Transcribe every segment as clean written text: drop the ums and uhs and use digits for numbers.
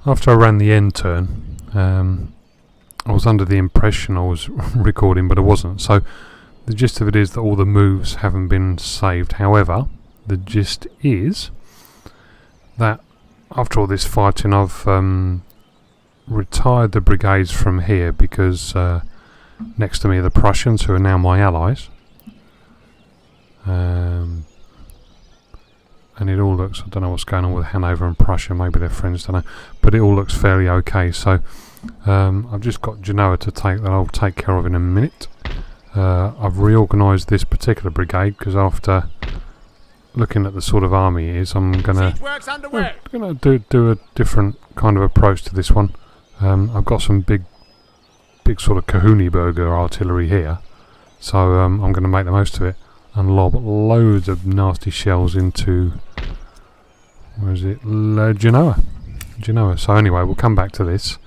After I ran the end turn, I was under the impression I was recording, but I wasn't. So the gist of it is that all the moves haven't been saved. However, the gist is that after all this fighting, I've retired the brigades from here because next to me are the Prussians, who are now my allies. And it all looks, I don't know what's going on with Hanover and Prussia, maybe they're friends, don't know, but it all looks fairly okay. So I've just got Genoa to take, that I'll take care of in a minute. I've reorganised this particular brigade because after looking at the sort of army it is, I'm gonna do a different kind of approach to this one. I've got some big sort of Kahuniberger artillery here, so I'm going to make the most of it and lob loads of nasty shells into, where is it, Genoa. So anyway, we'll come back to this.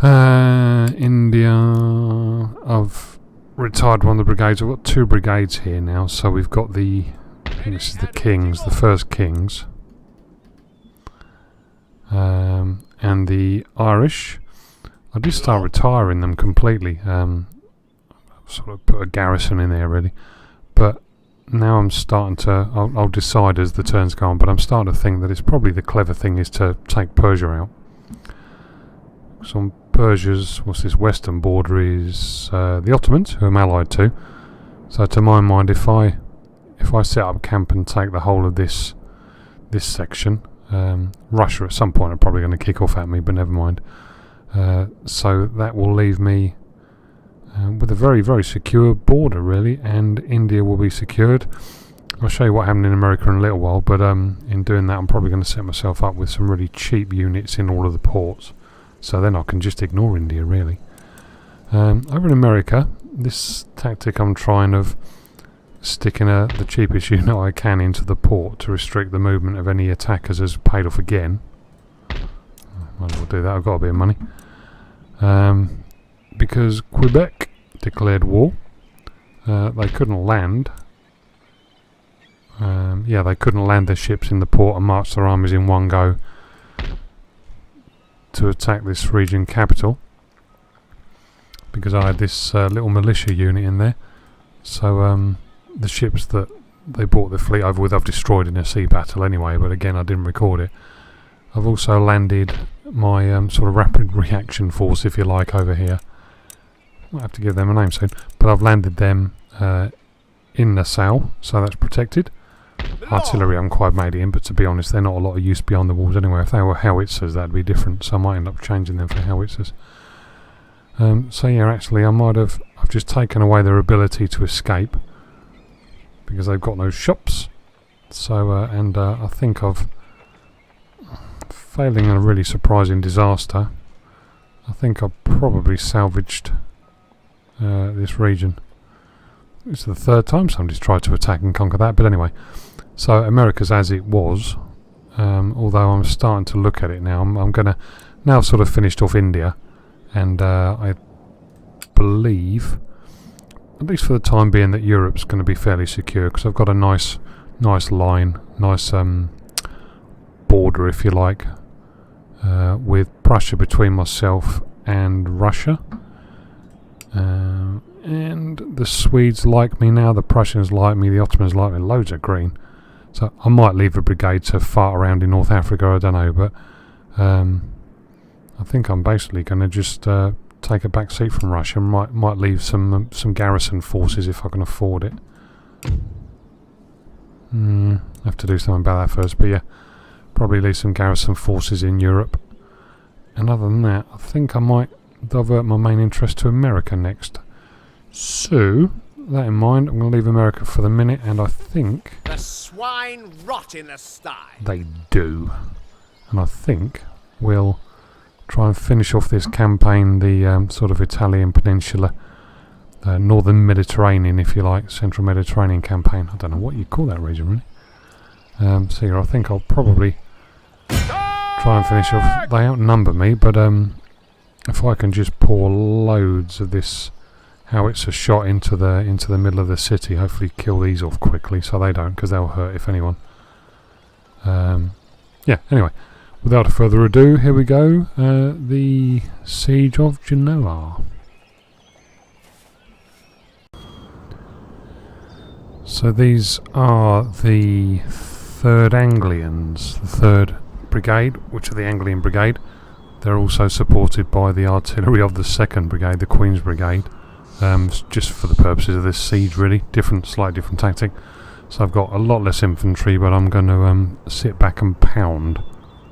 India, I've retired one of the brigades. I've got 2 brigades here now, so we've got the, I think this is the Kings, the first Kings, and the Irish. I did start retiring them completely, sort of put a garrison in there really, but now I'm starting to, I'll decide as the turns go on, but I'm starting to think that it's probably the clever thing is to take Persia out. So on Persia's, what's this, western border is the Ottomans, who I'm allied to. So to my mind, if I set up camp and take the whole of this section, Russia at some point are probably going to kick off at me, but never mind. So that will leave me with a very, very secure border really, and India will be secured. I'll show you what happened in America in a little while, but in doing that I'm probably going to set myself up with some really cheap units in all of the ports, so then I can just ignore India really. Over in America, this tactic I'm trying of sticking the cheapest unit I can into the port to restrict the movement of any attackers has paid off again. Might as well do that, I've got a bit of money. Because Quebec declared war, they couldn't land. They couldn't land their ships in the port and march their armies in one go to attack this region capital, because I had this little militia unit in there. So the ships that they brought the fleet over with I've destroyed in a sea battle anyway, but again I didn't record it. I've also landed my sort of rapid reaction force, if you like, over here. I'll have to give them a name soon, but I've landed them in Nassau, so that's protected. Artillery I'm quite made in, but to be honest they're not a lot of use beyond the walls anyway. If they were howitzers that'd be different, so I might end up changing them for howitzers. So yeah, actually I've just taken away their ability to escape because they've got no shops. So I think I've, failing a really surprising disaster, I think I've probably salvaged this region. It's the 3rd time somebody's tried to attack and conquer that, but anyway. So America's as it was, although I'm starting to look at it now. I'm going to, now I've sort of finished off India, and I believe, at least for the time being, that Europe's going to be fairly secure, because I've got a nice line, nice border, if you like, with Prussia between myself and Russia. And the Swedes like me now, the Prussians like me, the Ottomans like me, loads of green. So I might leave a brigade to fart around in North Africa, I don't know, but I think I'm basically going to just take a back seat from Russia and might leave some garrison forces if I can afford it. I have to do something about that first, but yeah, probably leave some garrison forces in Europe. And other than that, I think I might divert my main interest to America next. So, that in mind, I'm going to leave America for the minute, and I think the swine rot in the sty. They do. And I think we'll try and finish off this campaign, the sort of Italian peninsula, northern Mediterranean, if you like, central Mediterranean campaign. I don't know what you call that region, really. So yeah, I think I'll probably try and finish off. They outnumber me, but if I can just pour loads of this howitzer shot into the middle of the city, hopefully kill these off quickly so they don't, because they'll hurt if anyone. Yeah, anyway, without further ado, here we go. The Siege of Genoa. So these are the 3rd Anglians, the 3rd Brigade, which are the Anglian Brigade. They're also supported by the artillery of the 2nd Brigade, the Queen's Brigade, just for the purposes of this siege really, slightly different tactic. So I've got a lot less infantry, but I'm going to sit back and pound.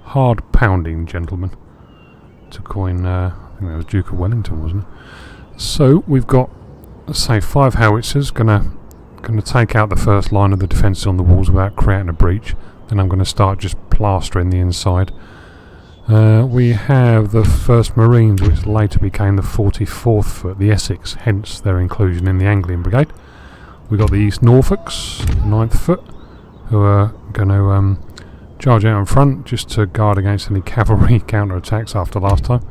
Hard pounding, gentlemen, to coin, I think that was Duke of Wellington, wasn't it? So we've got, let's say, 5 howitzers, going to take out the first line of the defences on the walls without creating a breach. Then I'm going to start just plastering the inside. We have the 1st Marines, which later became the 44th Foot, the Essex, hence their inclusion in the Anglian Brigade. We've got the East Norfolks, 9th Foot, who are going to charge out in front just to guard against any cavalry counter-attacks after last time.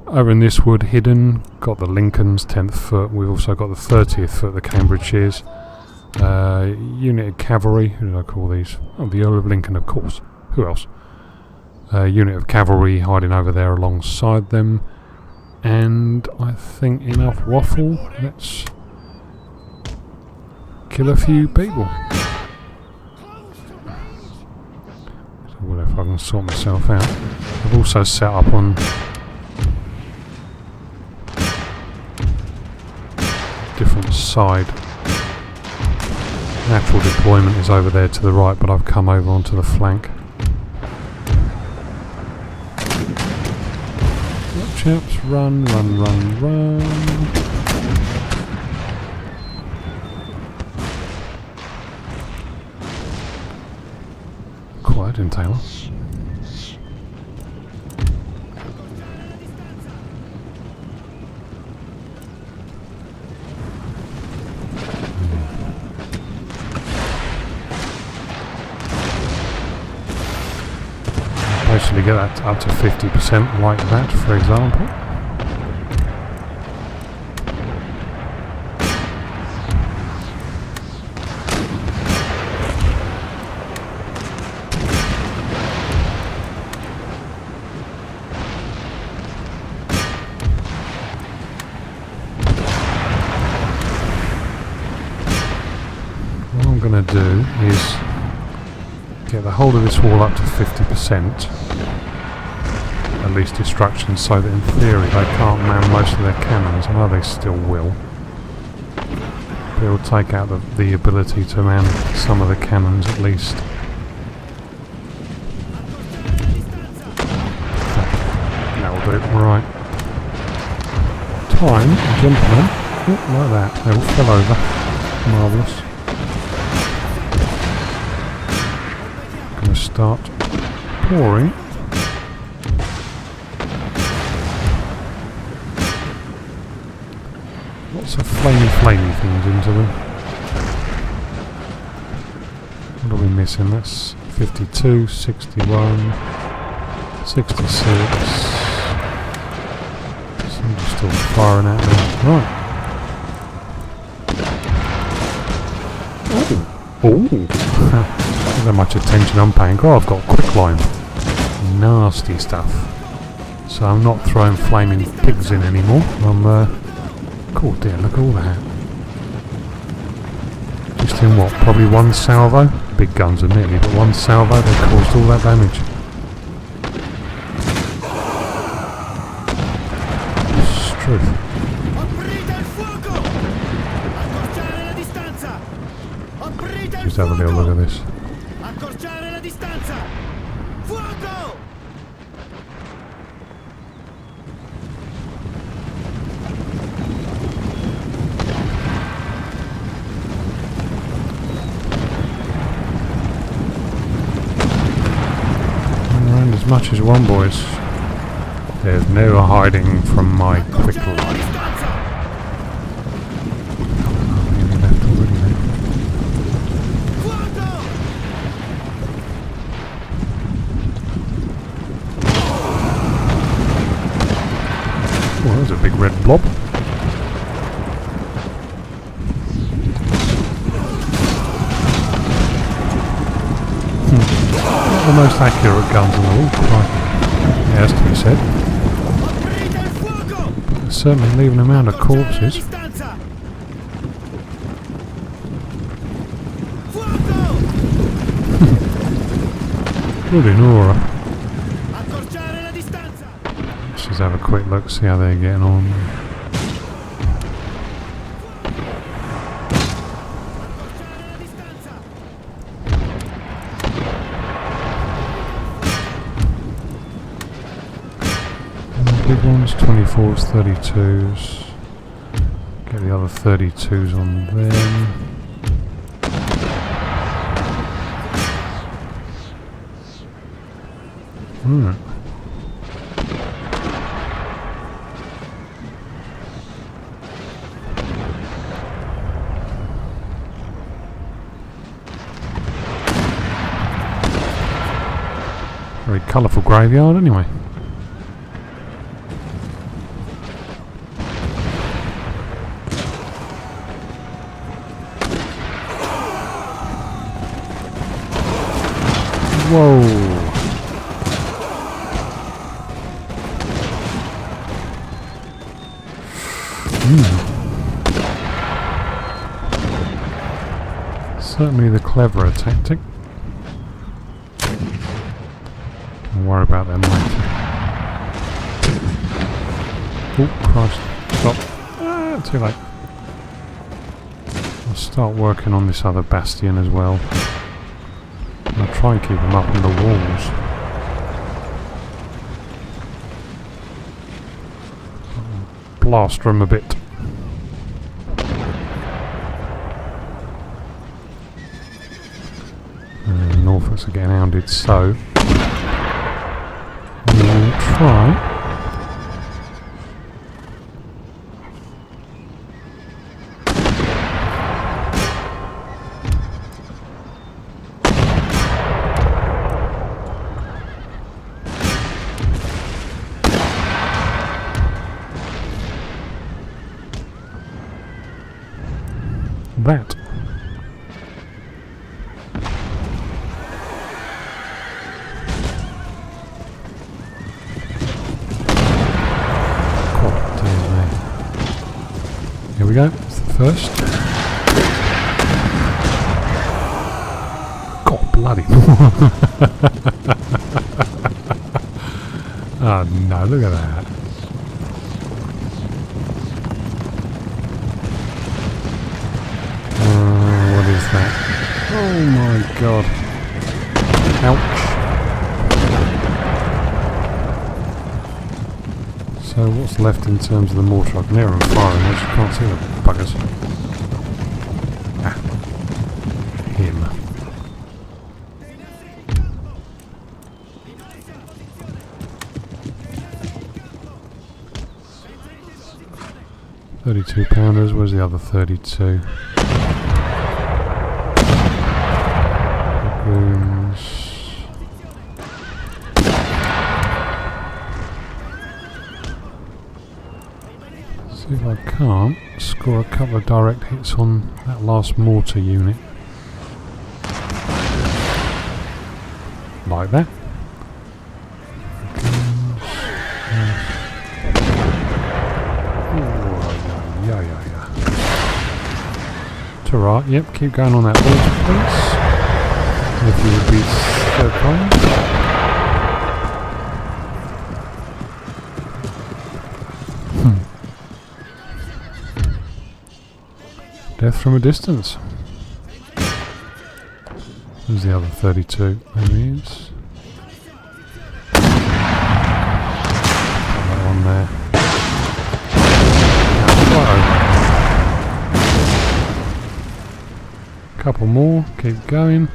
Over in this wood, hidden, got the Lincolns, 10th Foot. We've also got the 30th Foot, the Cambridgeshire's. Unit of cavalry, who did I call these? Oh, the Earl of Lincoln, of course. Who else? Unit of cavalry hiding over there alongside them. And I think enough waffle. Let's kill a few people. So what if I can sort myself out? I've also set up on different side. Natural deployment is over there to the right, but I've come over onto the flank. Right, chaps, run, run, run, run. Quiet in Taylor. Basically get that up to 50% like that, for example. What I'm going to do is get the whole of this wall up to 50%, at least destruction, so that in theory they can't man most of their cannons. I know they still will, but it'll take out the ability to man some of the cannons at least. That'll do it. Right. Time, gentlemen. Oh, like that. They all fell over. Marvellous. Start pouring. Lots of flamey things into them. What are we missing? That's 52, 61, 66. Somebody's still firing at me. Right. Oh! Look how much attention I'm paying. Oh, I've got quicklime. Nasty stuff. So I'm not throwing flaming pigs in anymore. I'm, oh dear, look at all that. Just in what? Probably one salvo? Big guns admittedly, but one salvo, they caused all that damage. It's truth. Just have a little look at this. Accorciare la distanza! Fuoco! And as much as one, boys. There's no hiding from my quicklime. Oh, there's a big red blob. the most accurate guns in the world. It has to be said. Aprite il fuoco! They're certainly leaving them out of Accorciare la corpses. distanza! Fuoco! Good in aura. Accorciare la distanza! Let's just have a quick look, see how they're getting on. Accorciare la distanza! Big ones, 24s, 32s. Get the other 32s on them. Very colourful graveyard anyway. Whoa! Certainly the cleverer tactic. Don't worry about them later. Oh Christ! Stop! Ah, too late. I'll start working on this other bastion as well. I'll try and keep them up on the walls. Blast them a bit. Norfolks are getting hounded, so we'll try. That. God dear me. Here we go, it's the first. God bloody. Oh no, look at that. What is that? Oh my god. Ouch. So what's left in terms of the mortar? I can hear them firing, I just can't see the buggers. Ah. Him. £32, where's the other 32? Rooms. See if I can't score a couple of direct hits on that last mortar unit. Like that. It's alright, yep, keep going on that mortar, please. If you would be so kind. Death from a distance. There's the other 32. There he is. Put that one there. Couple more, keep going.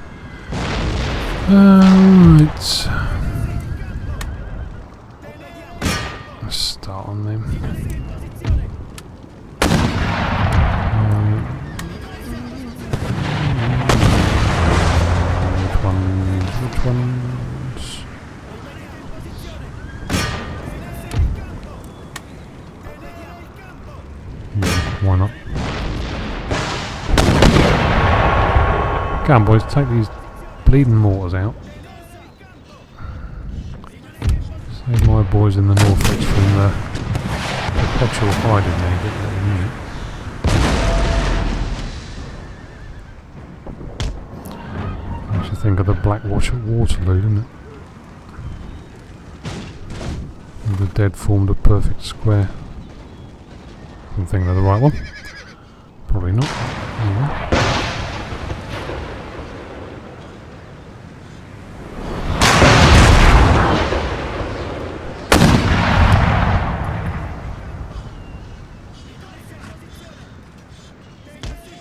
Right. Let's start on them. Which ones? Yeah, why not? Come on boys, take these bleeding mortars out. Save my boys in the Norfolks from the perpetual hiding they get that in. Makes you think of the Black Watch at Waterloo, doesn't it? And the dead formed a perfect square. I'm thinking of the right one. Probably not. Anyway.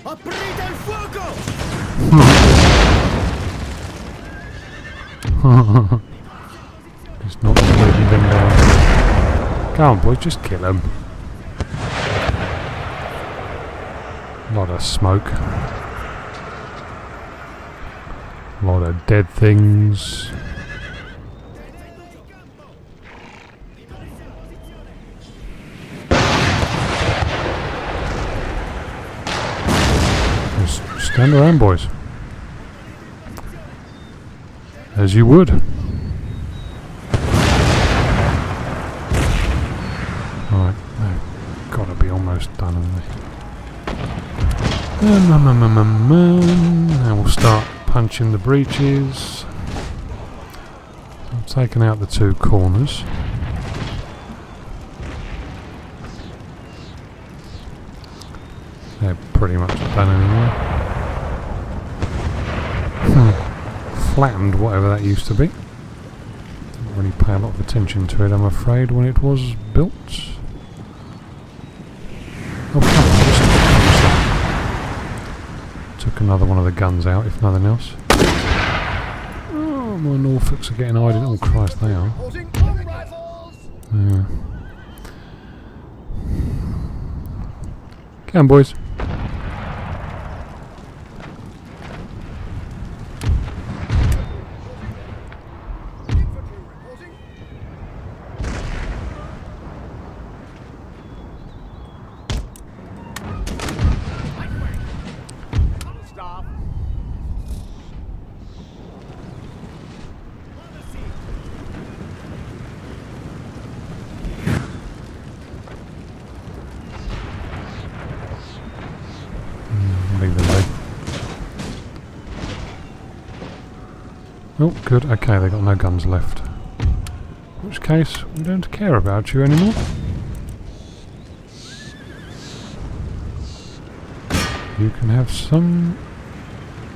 Aprite il fuoco! Just not letting them down. Come on, boys, just kill them. Lot of smoke. Lot of dead things. Just stand around, boys. As you would. Right, they've got to be almost done, haven't they? Now we'll start punching the breaches. I'm taking out the two corners. They're pretty much done anyway. Flattened whatever that used to be. Didn't really pay a lot of attention to it, I'm afraid, when it was built. Oh, took another one of the guns out, if nothing else. Oh, my Norfolks are getting idle. Oh Christ, they are. Yeah. Come on, boys. Oh, good. Okay, they got no guns left. In which case, we don't care about you anymore. You can have some,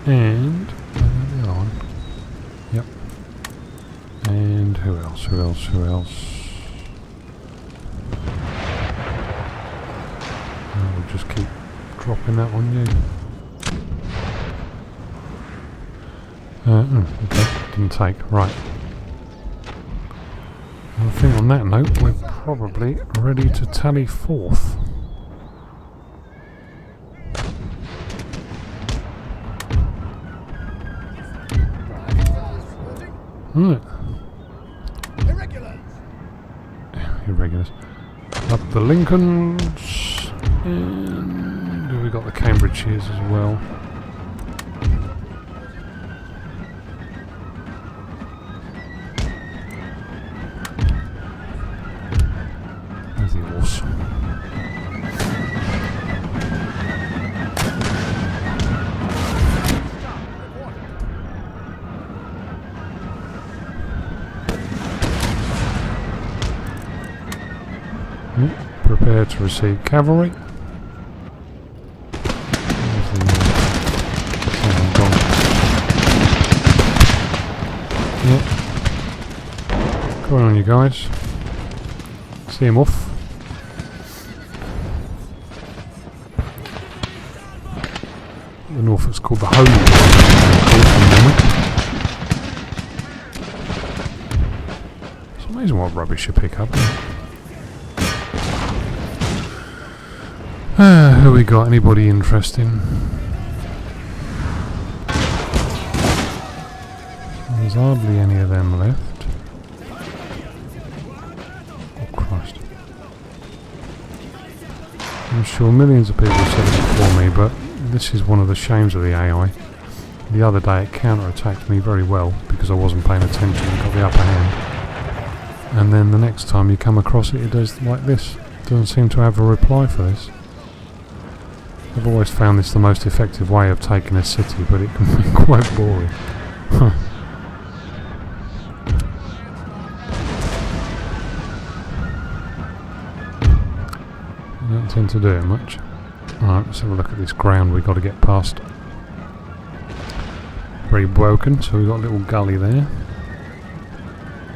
and the other one. Yep. And who else? Who else? Who else? We'll just keep dropping that one, yeah. Okay, didn't take. Right. I think on that note, we're probably ready to tally forth. Right. Irregulars. Up the Lincolns. And we got the Cambridgeshires as well. Prepare to receive cavalry. Yep. Go on, you guys. See him off. The Norfolk's called the Home. It's amazing what rubbish you pick up. Who we got? Anybody interesting? There's hardly any of them left. Oh Christ. I'm sure millions of people said it before me, but this is one of the shames of the AI. The other day it counter-attacked me very well because I wasn't paying attention and got the upper hand. and then the next time you come across it, it does like this. Doesn't seem to have a reply for this. I've always found this the most effective way of taking a city, but it can be quite boring. I don't tend to do it much. Alright, let's have a look at this ground we've got to get past. Very broken, so we've got a little gully there.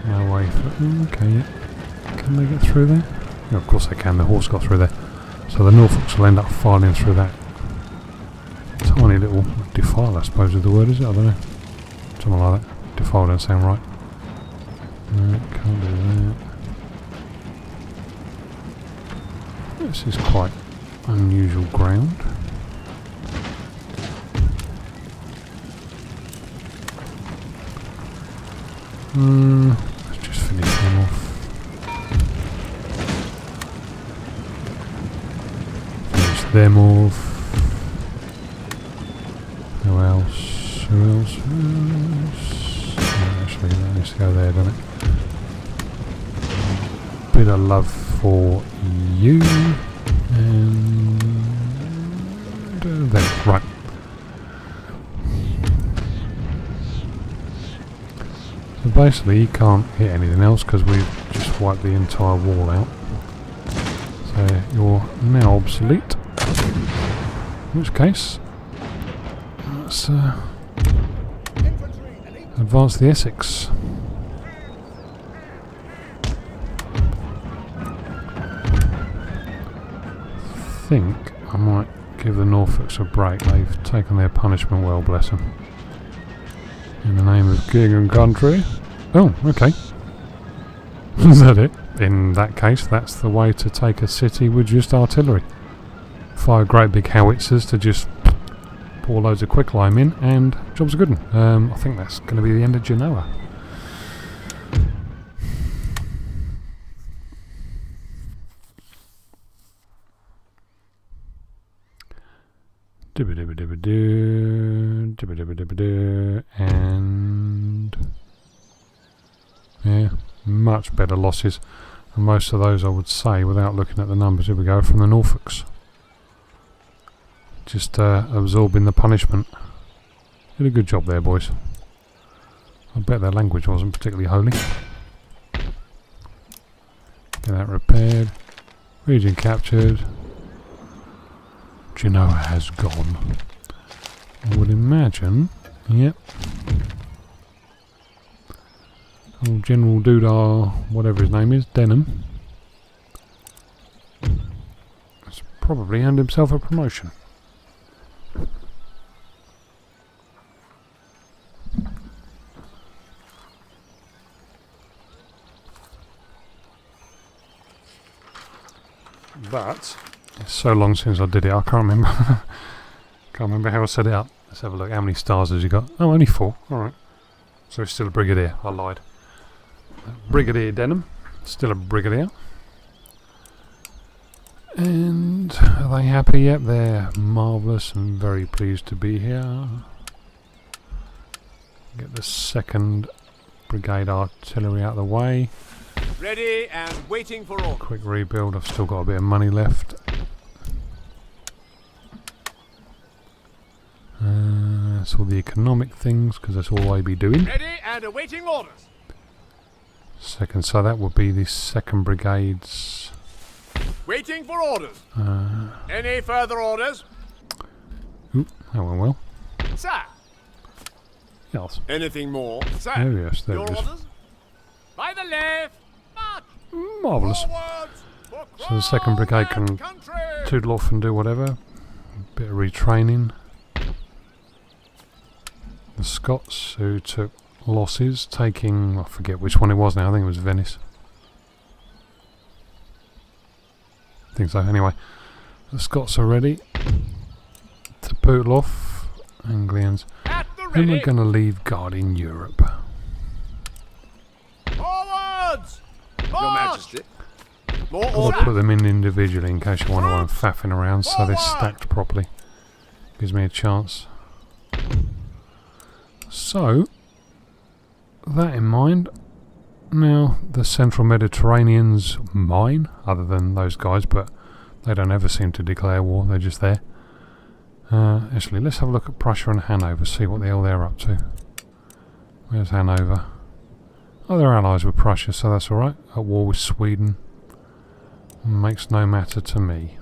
No way through. Okay, yeah. Can they get through there? Yeah, of course they can, the horse got through there. So the Norfolks will end up filing through that tiny little defile, I suppose is the word, is it? I don't know. Something like that. Defile doesn't sound right. No, can't do that. This is quite unusual ground. Let's just finish them off. Finish them off. Who else? Who else? Who else? Oh, actually, that needs to go there, doesn't it? Bit of love for you. And then, right. So basically you can't hit anything else because we've just wiped the entire wall out. So you're now obsolete. In which case, let's advance the Essex. I think I might give the Norfolks a break. They've taken their punishment well, bless them. In the name of king and country. Oh, okay. Is that it? In that case, that's the way to take a city with just artillery. Fire great big howitzers to just pour loads of quicklime in, and job's a good one. I think that's going to be the end of Genoa. And yeah, much better losses, and most of those I would say, without looking at the numbers, here we go, from the Norfolks. Just absorbing the punishment. Did a good job there, boys. I bet their language wasn't particularly holy. Get that repaired. Region captured. Genoa has gone. I would imagine, yep. Old General Doodah, whatever his name is, Denham, has probably earned himself a promotion. But it's so long since I did it, I can't remember. Can't remember how I set it up. Let's have a look. How many stars has he got? Oh, only 4. Alright. So he's still a brigadier. I lied. Brigadier Denham. Still a brigadier. And are they happy? Yep, they're marvellous and very pleased to be here. Get the 2nd Brigade Artillery out of the way. Ready and waiting for orders. Quick rebuild. I've still got a bit of money left. That's all the economic things, because that's all they be doing. Ready and awaiting orders. Second, so that would be the 2nd Brigade's. Waiting for orders. Any further orders? Oop, that went well. Sir. Yes. Anything more? Sir. Oh yes, there Your it is. orders? By the left. March. Marvellous. Forwards for So the 2nd Brigade crown can and country. toodle off and do whatever. A bit of retraining. The Scots, who took losses, taking, I forget which one it was now, I think it was Venice. I think so, anyway. The Scots are ready to poodle off. Anglians. At the Then ready. we're going to leave guarding Europe. Forwards. Your March. Majesty. More I'll orders. put them in individually in case you want to go and faffing around, so they're stacked properly. Gives me a chance. So, that in mind, Now, the Central Mediterranean's mine, other than those guys, but they don't ever seem to declare war, they're just there. Actually, let's have a look at Prussia and Hanover, see what the hell they're up to. Where's Hanover? Oh, they're allies with Prussia, so that's alright. At war with Sweden. Makes no matter to me.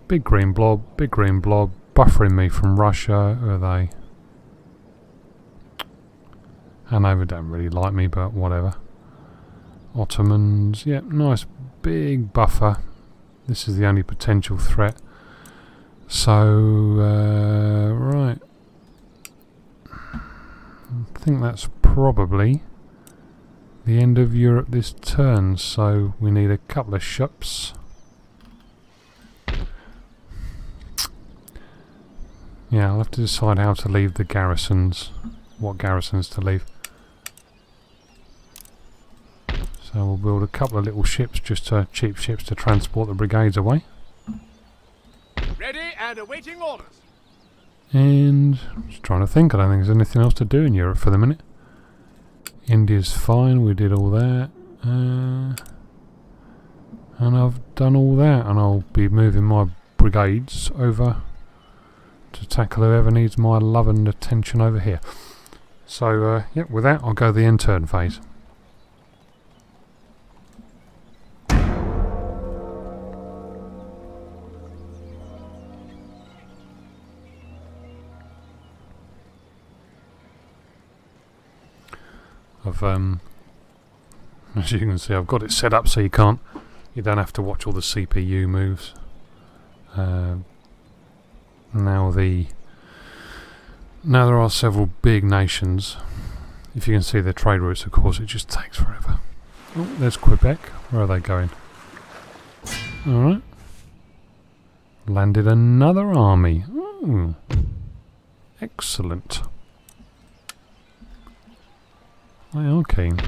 Big green blob, buffering me from Russia. Who are they? Hanover don't really like me, but whatever. Ottomans, yep, nice big buffer. This is the only potential threat. So, right. I think that's probably the end of Europe this turn, so we need a couple of ships. Yeah, I'll have to decide how to leave the garrisons, what garrisons to leave. So we'll build a couple of little ships, just cheap ships to transport the brigades away. Ready and awaiting orders. And just trying to think, I don't think there's anything else to do in Europe for the minute. India's fine, we did all that. And I've done all that, and I'll be moving my brigades over to tackle whoever needs my love and attention over here. So, yeah, with that, I'll go the end turn phase. As you can see, I've got it set up so you don't have to watch all the CPU moves. Now there are several big nations. If you can see their trade routes, of course, it just takes forever. Oh, there's Quebec. Where are they going? Alright. Landed another army. Oh, excellent. They are keen.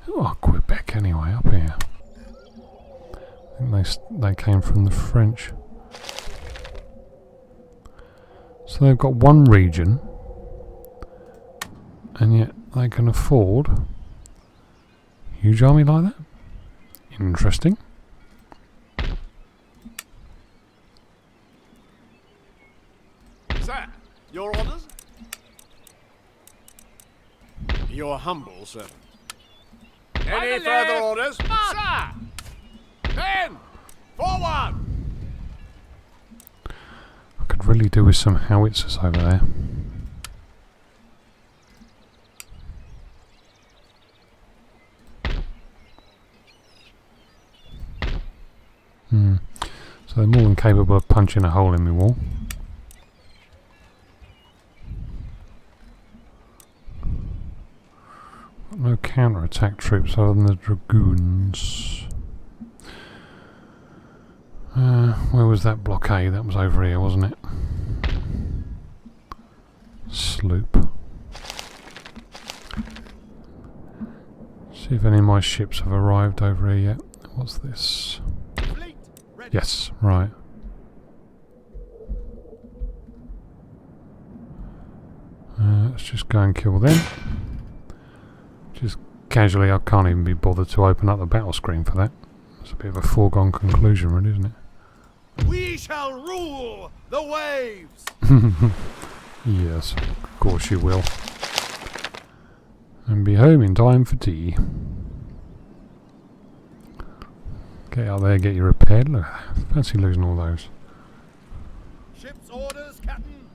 Who are Quebec anyway, up here? I think they came from the French. So they've got one region, and yet they can afford a huge army like that. Interesting. Sir, your orders? Your humble servant. Any further orders? Sir! Men! Forward! I could really do with some howitzers over there. So they're more than capable of punching a hole in my wall. No counter-attack troops other than the dragoons. Where was that blockade? That was over here, wasn't it? Sloop. See if any of my ships have arrived over here yet. What's this? Fleet ready. Yes, right. Let's just go and kill them. Just casually, I can't even be bothered to open up the battle screen for that. It's a bit of a foregone conclusion, really, isn't it? We shall rule the waves! Yes, of course you will. And be home in time for tea. Get out there, get you repaired. Look, fancy losing all those. Ship's orders, Captain.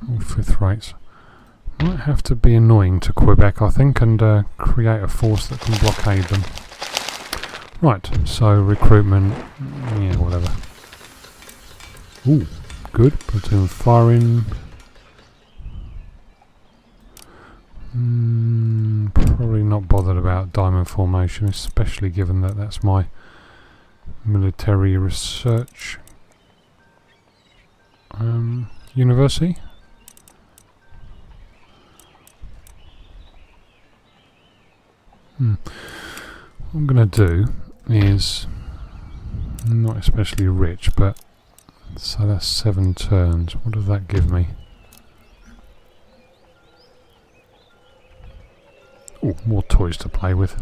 All fifth rates. Might have to be annoying to Quebec, I think, and create a force that can blockade them. Right, so recruitment, yeah, whatever. Ooh, good. Platoon firing. Probably not bothered about diamond formation, especially given that that's my military research university. What I'm going to do is Not especially rich, but so that's 7 turns. What does that give me? Oh, more toys to play with.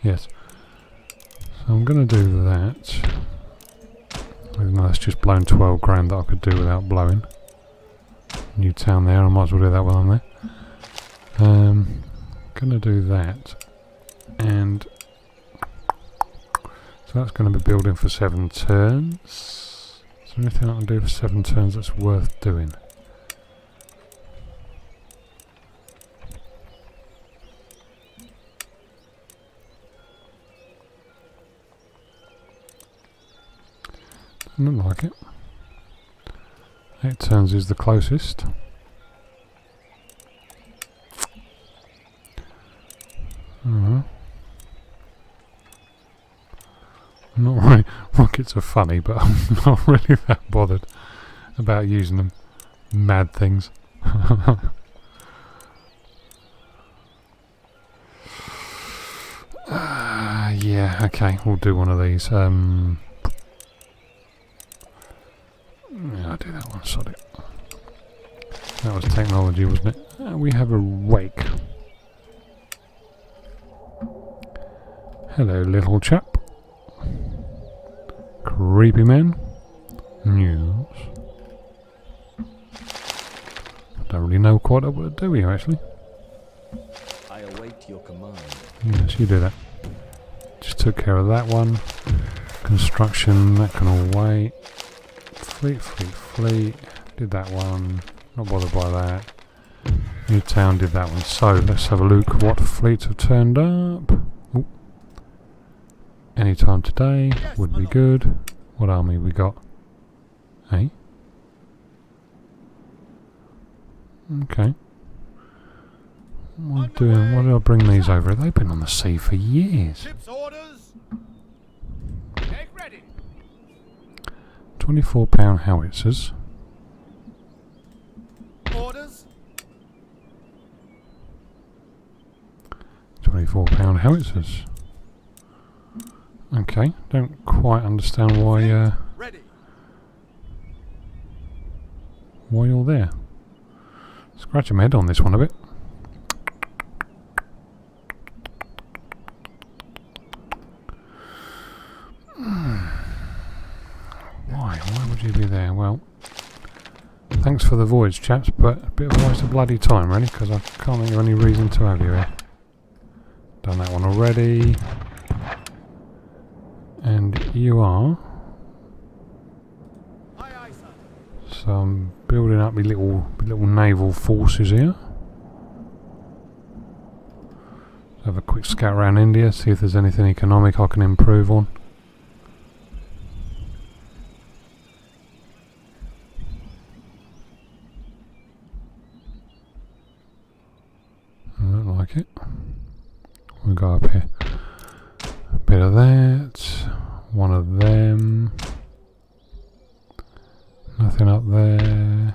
Yes. So I'm going to do that. Even though that's just blown 12 grand that I could do without blowing. New town there, I might as well do that while I'm there. Going to do that. And so that's going to be building for 7 turns. Is there anything I can do for 7 turns that's worth doing? Doesn't look like it. 8 turns is the closest. Not really. Rockets are funny, but I'm not really that bothered about using them. Mad things. Yeah, okay, we'll do one of these. Yeah, I'll do that one, sod it. That was technology, wasn't it? We have a rake. Hello, little chap. Creepy man. News. I don't really know quite what to do here, actually. I await your command. Yes, you do that. Just took care of that one. Construction, that can all wait. Fleet. Did that one. Not bothered by that. New town did that one. So, let's have a look what fleets have turned up. Ooh. Anytime today would be good. What army we got? Hey? Okay. What doing? Why did I bring these over? They've been on the sea for years. Ship's orders. Make ready. £24 howitzers. Orders. £24 howitzers. Okay, don't quite understand why Ready. why you're there. Scratching my head on this one a bit. Why would you be there? Well, thanks for the voyage, chaps, but a bit of a waste of bloody time, really, because I can't think of any reason to have you here. Done that one already. And you are. Aye, aye, sir. So I'm building up my little naval forces here. Have a quick scout around India, see if there's anything economic I can improve on. I don't like it. We'll go up here. A bit of that. One of them. Nothing up there.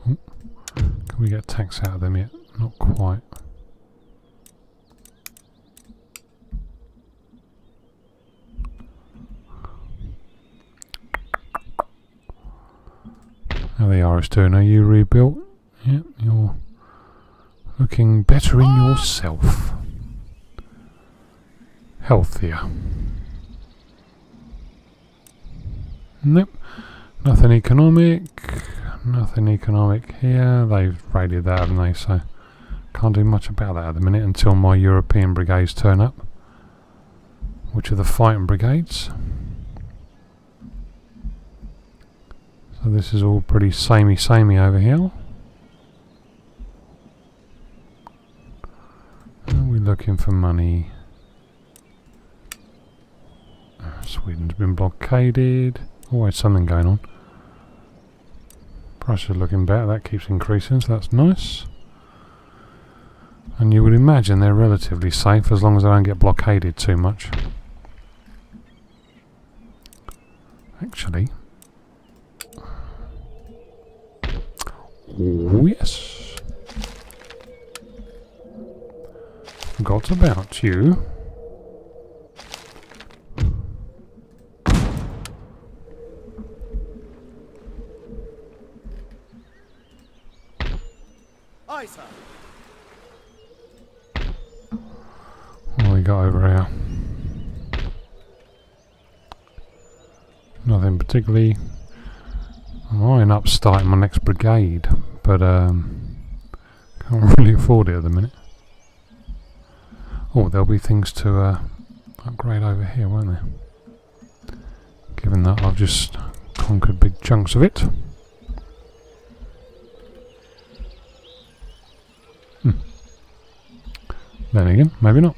Oh. Can we get tax out of them yet? Not quite. How the Irish doing? Are you rebuilt? Yep, you're looking better in yourself. Healthier. Nope. Nothing economic. Nothing economic here. They've raided that, haven't they? So can't do much about that at the minute until my European brigades turn up, which are the fighting brigades. So this is all pretty samey over here. Are we looking for money? Sweden's been blockaded. Always something going on. Price is looking better. That keeps increasing, so that's nice. And you would imagine they're relatively safe as long as they don't get blockaded too much. Actually. Oh yes. Forgot about you. Aye, sir. What we got over here? Nothing particularly. I'm eyeing up starting my next brigade, but can't really afford it at the minute. Oh, there'll be things to upgrade over here, won't there? Given that I've just conquered big chunks of it. Then again, maybe not.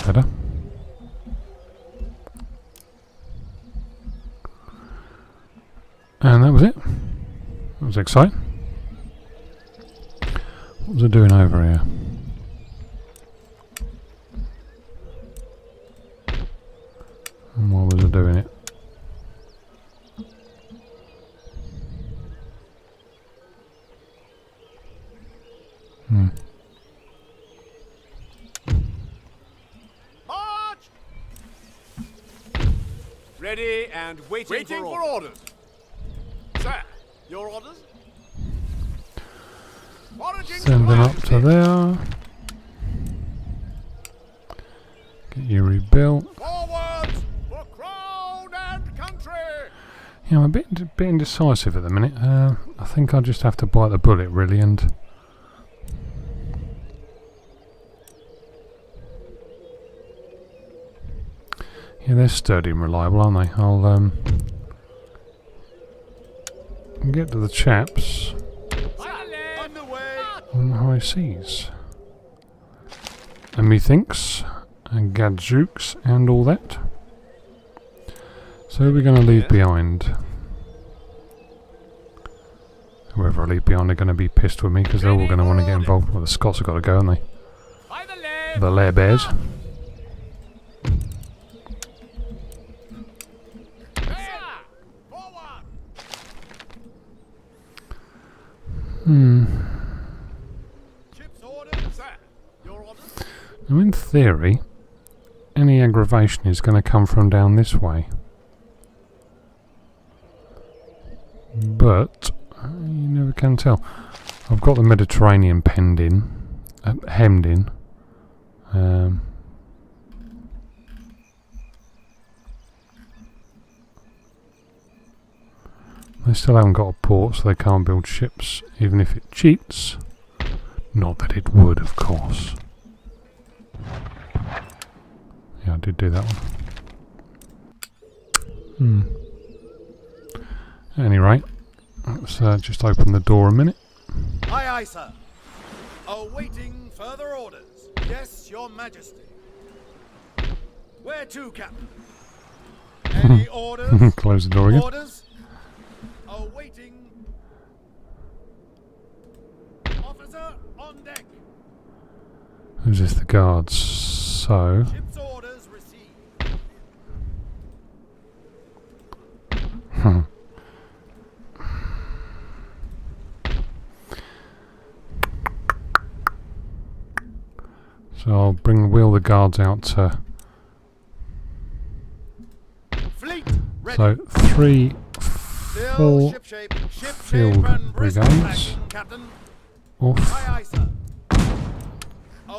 Better. And that was it. That was exciting. What was I doing over here? And why was I doing it? March! Ready and waiting For orders. Sir, your orders? Foraging Send them up to supplies. there. Get you rebuilt. Forwards for crown and country. Yeah, I'm a bit indecisive at the minute. I think I'll just have to bite the bullet really, and yeah, they're sturdy and reliable, aren't they? I'll get to the chaps On the way. on the high seas. And methinks, and gadzooks, and all that. So who are we going to leave behind? Whoever I leave behind are going to be pissed with me because they're all going to want to get involved. Well, the Scots have got to go, haven't they? By the left. The Lair Bears. Sir, forward. Ship's orders. Sir, your orders? Now, in theory, any aggravation is going to come from down this way. But you never can tell. I've got the Mediterranean penned in, hemmed in. They still haven't got a port, so they can't build ships, even if it cheats. Not that it would, of course. Yeah, I did do that one. At any rate, let's just open the door a minute. Aye, aye, sir. Awaiting further orders. Yes, your majesty. Where to, Captain? Any orders? Close the door again. Orders? Awaiting. Officer on deck. Who's this? The guards. So, Ship's orders received. so I'll wheel the guards out to. Fleet ready. So 3 Still full shipshape. Ship field shape and brisk brigades. backing, Captain. off Aye, aye, sir.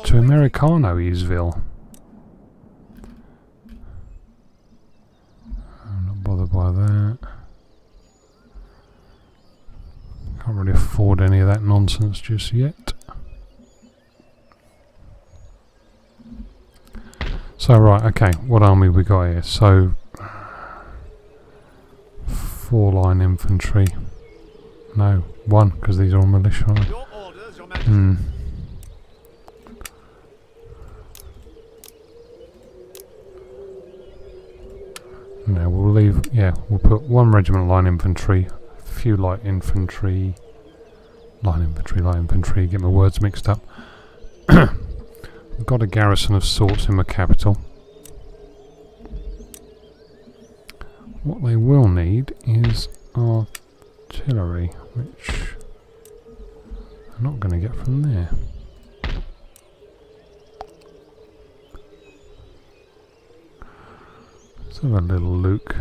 to Americano Easeville. I'm not bothered by that. Can't really afford any of that nonsense just yet. So right, okay, what army we got here? So 4-line infantry. No, 1, because these are all militia, aren't they? Your orders, your majesty. No, we'll leave. Yeah, we'll put 1 regiment line infantry, a few light infantry. Light infantry, get my words mixed up. We've got a garrison of sorts in my capital. What they will need is artillery, which I'm not going to get from there. Let's have a little look.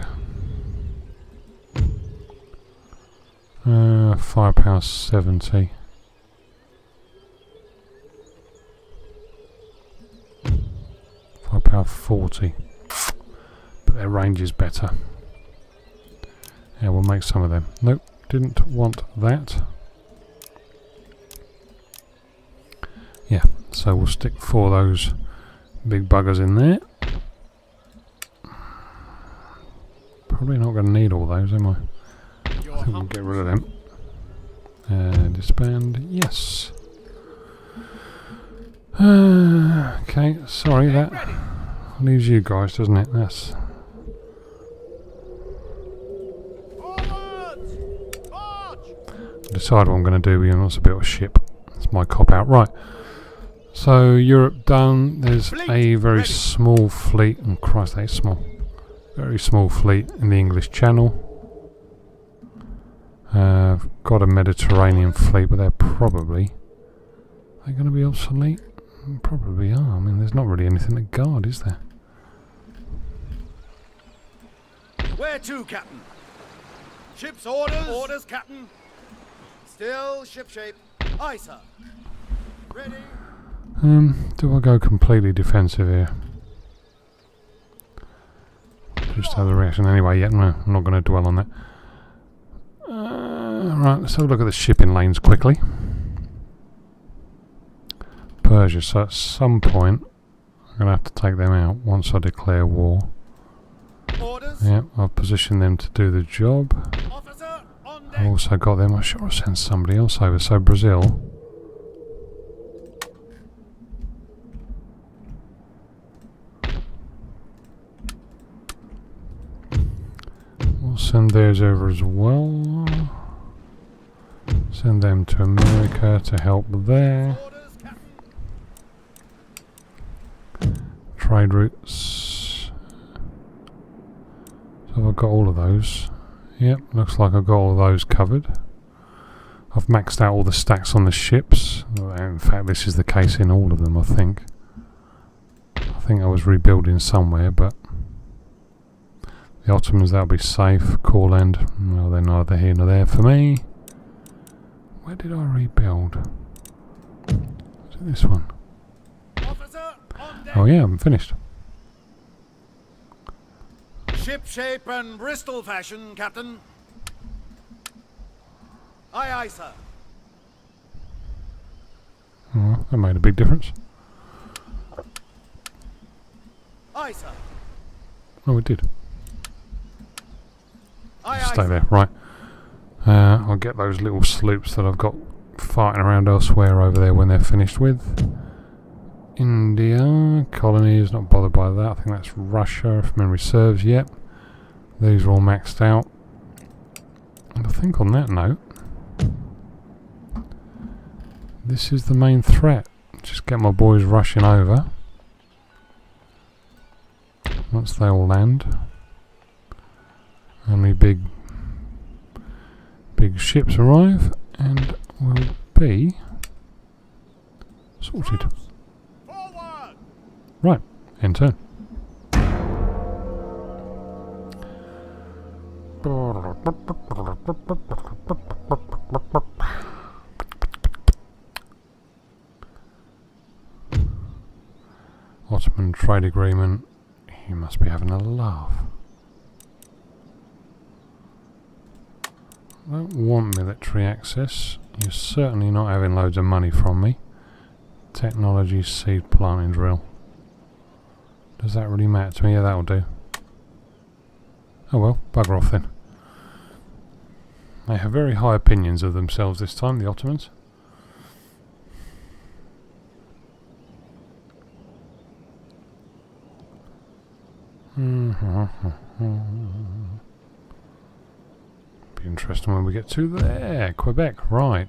firepower 70. Firepower 40. But their range is better. Yeah, we'll make some of them. Nope, didn't want that. Yeah, so we'll stick 4 of those big buggers in there. Probably not going to need all those, am I? I think we'll get rid of them. Disband, yes. Okay, sorry, that leaves you guys, doesn't it? That's... decide what I'm going to do with you. That's a bit of a ship. That's my cop out. Right. So Europe done. There's a very small fleet. Oh Christ, that is small. Very small fleet in the English Channel. I've got a Mediterranean fleet, but they're probably... are they going to be obsolete? Probably are. I mean, there's not really anything to guard, is there? Where to, Captain? Ship's orders. Orders, Captain. Still shipshape. Aye, sir. Ready. Do I go completely defensive here? Just have the reaction anyway. Yeah, no, I'm not going to dwell on that. Right, let's have a look at the shipping lanes quickly. Persia, so at some point I'm going to have to take them out once I declare war. Orders. Yeah, I've positioned them to do the job. Officer on deck. I've also got them. I should have sent somebody else over. So Brazil. We'll send theirs over as well. Send them to America to help there. Orders, Captain. Trade routes. So have I got all of those? Yep, looks like I've got all of those covered. I've maxed out all the stacks on the ships. In fact, this is the case in all of them, I think. I think I was rebuilding somewhere, but the Ottomans, that'll be safe. Courland, well, they're neither here nor there for me. Where did I rebuild? Is it this one? Officer on deck. Oh yeah, I'm finished. Shipshape and Bristol fashion, Captain. Aye, aye, sir. Oh, that made a big difference. Aye, sir. Oh, it did. Aye, Stay aye, there, right. I'll get those little sloops that I've got fighting around elsewhere over there when they're finished with. India, colonies, not bothered by that. I think that's Russia, if memory serves. Yep. These are all maxed out. And I think on that note, this is the main threat. Just get my boys rushing over. Once they all land. And my big ships arrive, and we'll be sorted. Forward! Right, end turn. Ottoman trade agreement. You must be having a laugh. I don't want military access. You're certainly not having loads of money from me. Technology, seed planting drill. Does that really matter to me? Yeah, that'll do. Oh well, bugger off then. They have very high opinions of themselves this time, the Ottomans. Be interesting when we get to there. Quebec, right.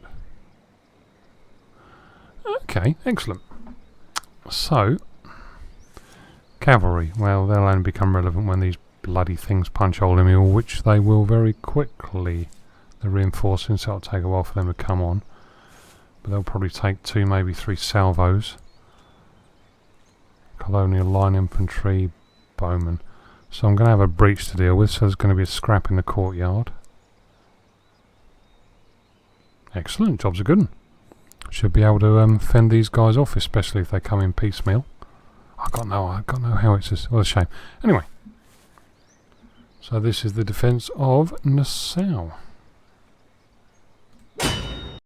Okay, excellent. So, cavalry. Well, they'll only become relevant when these bloody things punch hole in me, which they will very quickly. They're reinforcing, so it'll take a while for them to come on. But they'll probably take 2, maybe 3 salvos. Colonial line infantry, bowmen. So I'm going to have a breach to deal with, so there's going to be a scrap in the courtyard. Excellent, job's a good one. Should be able to fend these guys off, especially if they come in piecemeal. I got no howitzers. What a shame. Anyway, so this is the defence of Nassau.